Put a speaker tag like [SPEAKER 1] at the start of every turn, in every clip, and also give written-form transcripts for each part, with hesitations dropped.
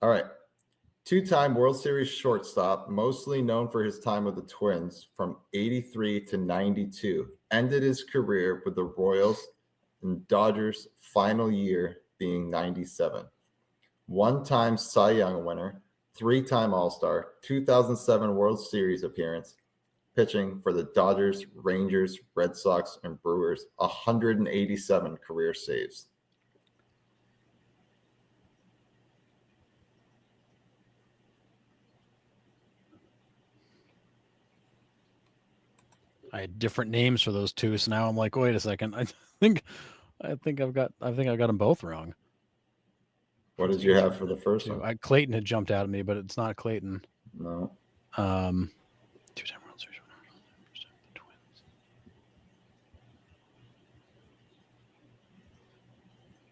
[SPEAKER 1] All right. Two-time World Series shortstop, mostly known for his time with the Twins from 83 to 92, ended his career with the Royals and Dodgers' final year being 97. One-time Cy Young winner, three-time All-Star, 2007 World Series appearance, pitching for the Dodgers, Rangers, Red Sox, and Brewers, 187 career saves.
[SPEAKER 2] I had different names for those two, so now I'm like, wait a second. I think I've got them both wrong.
[SPEAKER 1] What did you have for the first one?
[SPEAKER 2] Clayton had jumped out at me, but it's not Clayton.
[SPEAKER 1] No.
[SPEAKER 2] Two-time World Series winner. Twins.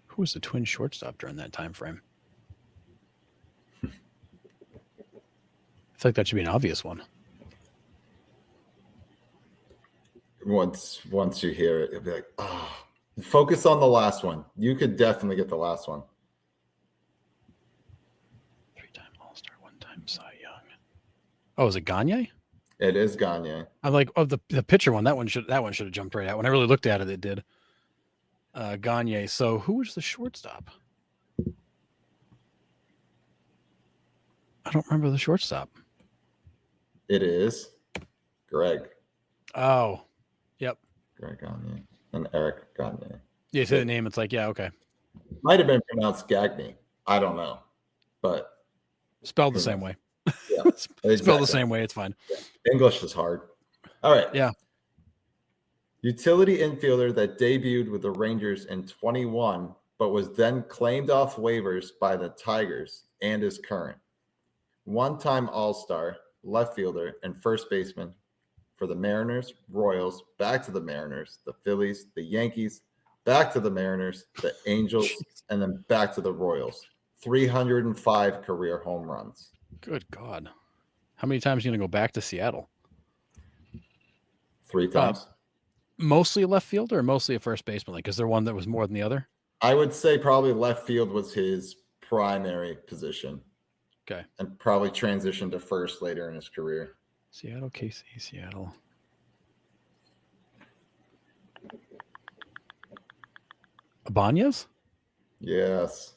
[SPEAKER 2] Who was the Twin shortstop during that time frame? I feel like that should be an obvious one.
[SPEAKER 1] Once you hear it, you'll be like, oh. Focus on the last one. You could definitely get the last one.
[SPEAKER 2] Three-time All-Star, one-time Cy Young. Oh, is it Gagne?
[SPEAKER 1] It is Gagne.
[SPEAKER 2] I'm like, oh, the pitcher one. That one should have jumped right out. When I really looked at it, it did. Gagne. So who was the shortstop? I don't remember the shortstop.
[SPEAKER 1] It is Greg.
[SPEAKER 2] Oh, yep.
[SPEAKER 1] Greg Gagne and Eric Gagne.
[SPEAKER 2] You say the name, it's like, yeah, okay.
[SPEAKER 1] Might have been pronounced Gagne. I don't know, but
[SPEAKER 2] spelled the same way.
[SPEAKER 1] Yeah,
[SPEAKER 2] spelled the same way. It's fine.
[SPEAKER 1] Yeah. English is hard. All right.
[SPEAKER 2] Yeah.
[SPEAKER 1] Utility infielder that debuted with the Rangers in 21, but was then claimed off waivers by the Tigers and is current. One-time All-Star, left fielder, and first baseman for the Mariners, Royals, back to the Mariners, the Phillies, the Yankees, back to the Mariners, the Angels, and then back to the Royals. 305 career home runs.
[SPEAKER 2] Good God. How many times are you going to go back to Seattle?
[SPEAKER 1] 3 times.
[SPEAKER 2] Mostly a left fielder or mostly a first baseman? Like, is there one that was more than the other?
[SPEAKER 1] I would say probably left field was his primary position.
[SPEAKER 2] Okay.
[SPEAKER 1] And probably transitioned to first later in his career.
[SPEAKER 2] Seattle, KC, Seattle. Ibanez?
[SPEAKER 1] Yes.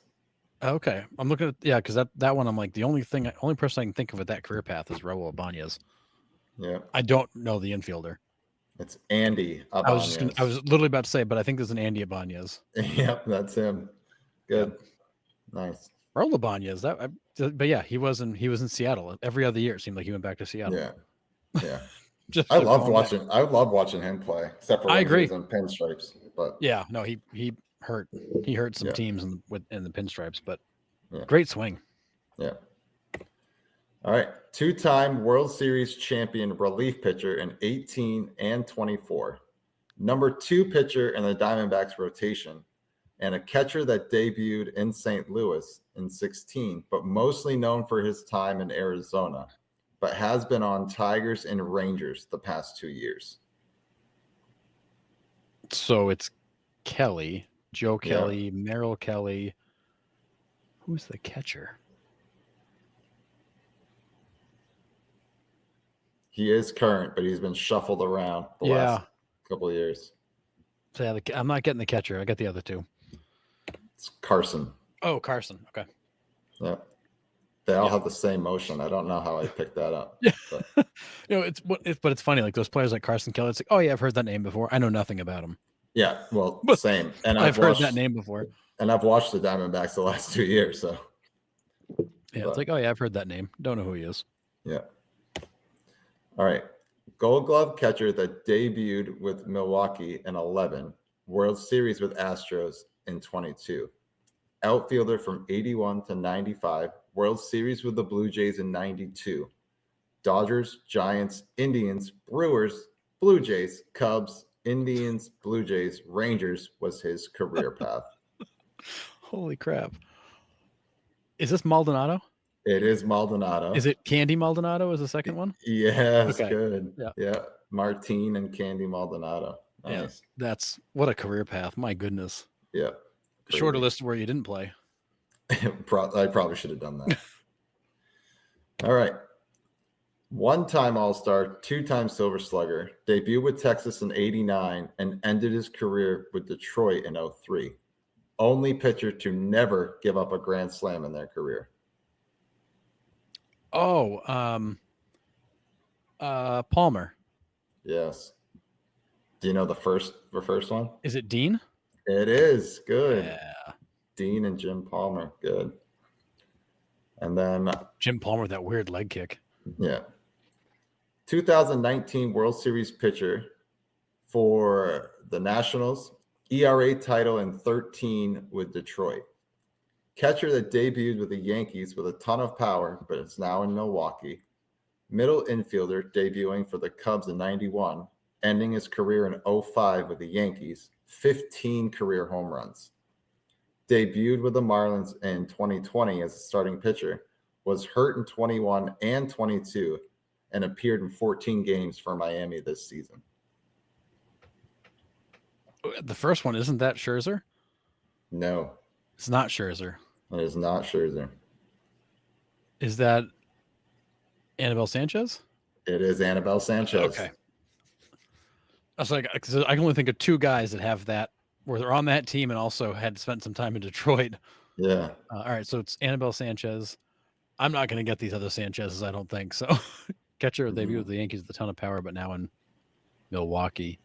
[SPEAKER 2] Okay. I'm looking at, because that one, I'm like, the only person I can think of with that career path is Raul Ibanez.
[SPEAKER 1] Yeah.
[SPEAKER 2] I don't know the infielder.
[SPEAKER 1] It's Andy Ibanez.
[SPEAKER 2] I was literally about to say, but I think there's an Andy Ibanez.
[SPEAKER 1] Yep, that's him. Good. Yep. Nice.
[SPEAKER 2] Raul Ibanez. But yeah, he was in Seattle. Every other year it seemed like he went back to Seattle.
[SPEAKER 1] Yeah. Yeah. I love watching him play, except for when
[SPEAKER 2] I agree.
[SPEAKER 1] He was in pinstripes. But
[SPEAKER 2] yeah, no, he hurt some teams in the pinstripes, but great swing.
[SPEAKER 1] Yeah. All right. 2-time World Series champion relief pitcher in 18 and 24. Number 2 pitcher in the Diamondbacks rotation, and a catcher that debuted in St. Louis in 16, but mostly known for his time in Arizona, but has been on Tigers and Rangers the past 2 years.
[SPEAKER 2] So it's Kelly, Joe Kelly, Merrill Kelly. Who's the catcher?
[SPEAKER 1] He is current, but he's been shuffled around the last couple of years.
[SPEAKER 2] So yeah, I'm not getting the catcher. I got the other two.
[SPEAKER 1] It's Carson.
[SPEAKER 2] Oh, Carson. Okay.
[SPEAKER 1] Yeah. They all have the same motion. I don't know how I picked that up.
[SPEAKER 2] Yeah. But. It's funny. Like those players like Carson Kelly. It's like, oh yeah, I've heard that name before. I know nothing about him.
[SPEAKER 1] Yeah. Well, same. And
[SPEAKER 2] I've heard that name before.
[SPEAKER 1] And I've watched the Diamondbacks the last 2 years. So.
[SPEAKER 2] Yeah, it's like, oh yeah, I've heard that name. Don't know who he is.
[SPEAKER 1] Yeah. All right. Gold Glove catcher that debuted with Milwaukee in 11, World Series with Astros in 22. Outfielder from 81 to 95, World Series with the Blue Jays in 92. Dodgers, Giants, Indians, Brewers, Blue Jays, Cubs, Indians, Blue Jays, Rangers was his career path.
[SPEAKER 2] Holy crap. Is this Maldonado?
[SPEAKER 1] It is Maldonado.
[SPEAKER 2] Is it Candy Maldonado is the second one?
[SPEAKER 1] Yes, okay. Good.
[SPEAKER 2] Yeah.
[SPEAKER 1] Martine and Candy Maldonado. Nice.
[SPEAKER 2] That's what a career path. My goodness.
[SPEAKER 1] Yeah.
[SPEAKER 2] Shorter list where you didn't play.
[SPEAKER 1] I probably should have done that. All right. One-time All-Star, two-time Silver Slugger, debuted with Texas in '89 and ended his career with Detroit in '03. Only pitcher to never give up a grand slam in their career.
[SPEAKER 2] Oh, Palmer.
[SPEAKER 1] Yes. Do you know the first one?
[SPEAKER 2] Is it Dean?
[SPEAKER 1] It is. Good.
[SPEAKER 2] Yeah.
[SPEAKER 1] Dean and Jim Palmer. Good. And then
[SPEAKER 2] Jim Palmer with that weird leg kick.
[SPEAKER 1] yeah. 2019 World Series pitcher for the Nationals, ERA title in 13 with Detroit. Catcher that debuted with the Yankees with a ton of power, but it's now in Milwaukee. Middle infielder debuting for the Cubs in '91, ending his career in '05 with the Yankees, 15 career home runs. Debuted with the Marlins in 2020 as a starting pitcher, was hurt in 21 and 22, and appeared in 14 games for Miami this season.
[SPEAKER 2] The first one, isn't that Scherzer?
[SPEAKER 1] No,
[SPEAKER 2] It's not Scherzer.
[SPEAKER 1] it is not Scherzer.
[SPEAKER 2] Is that Anibal Sanchez?
[SPEAKER 1] It is Anibal Sanchez.
[SPEAKER 2] Okay. I was like, 'cause I can only think of two guys that have that, where they're on that team and also had spent some time in Detroit.
[SPEAKER 1] Yeah.
[SPEAKER 2] All right, so it's Anibal Sanchez. I'm not going to get these other Sanchez's, I don't think. So, catcher debut with the Yankees with a ton of power, but now in Milwaukee.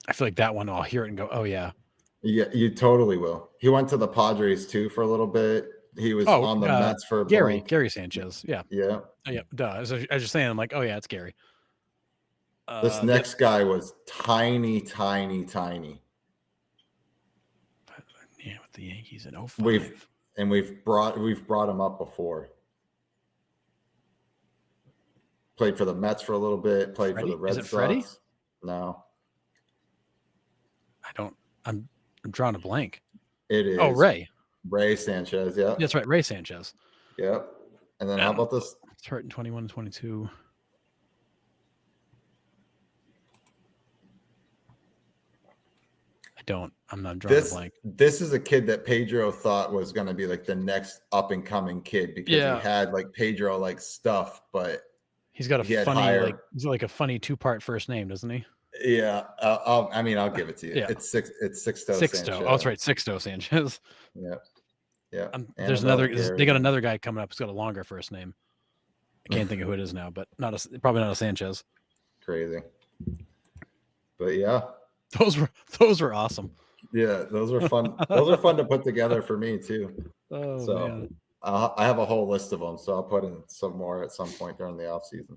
[SPEAKER 2] I feel like that one, I'll hear it and go, oh, yeah.
[SPEAKER 1] Yeah, you totally will. He went to the Padres too for a little bit. He was on the Mets for a blank.
[SPEAKER 2] Gary Sanchez. Yeah.
[SPEAKER 1] Yeah.
[SPEAKER 2] Oh, yeah. Duh. I was just saying, I'm like, oh, yeah, it's Gary.
[SPEAKER 1] This next guy was tiny.
[SPEAKER 2] Yeah, with the Yankees in 05.
[SPEAKER 1] We've brought him up before. Played for the Mets for a little bit. Played
[SPEAKER 2] Freddie?
[SPEAKER 1] for the Red
[SPEAKER 2] Is it
[SPEAKER 1] Sox.
[SPEAKER 2] Freddie?
[SPEAKER 1] No,
[SPEAKER 2] I'm drawing a blank.
[SPEAKER 1] it is.
[SPEAKER 2] Oh, Ray
[SPEAKER 1] Sanchez. Yeah,
[SPEAKER 2] That's right. Ray Sanchez.
[SPEAKER 1] Yep. And then how about this?
[SPEAKER 2] It's hurt in 21 and 22. I'm not drawing a blank.
[SPEAKER 1] This is a kid that Pedro thought was going to be like the next up and coming kid because he had like Pedro like stuff, but
[SPEAKER 2] he's got he's got like a funny 2-part first name, doesn't he?
[SPEAKER 1] Yeah. I'll give it to you.
[SPEAKER 2] Yeah.
[SPEAKER 1] It's Sixto
[SPEAKER 2] Sanchez.
[SPEAKER 1] Sanchez.
[SPEAKER 2] Oh, that's right. Sixto Sanchez.
[SPEAKER 1] Yeah. Yeah.
[SPEAKER 2] There's they got another guy coming up who's got a longer first name. I can't think of who it is now, but probably not a Sanchez.
[SPEAKER 1] Crazy. But yeah.
[SPEAKER 2] Those were awesome.
[SPEAKER 1] Yeah, those are fun. Those are fun to put together for me too.
[SPEAKER 2] Oh,
[SPEAKER 1] so
[SPEAKER 2] man.
[SPEAKER 1] I have a whole list of them, so I'll put in some more at some point during the off season.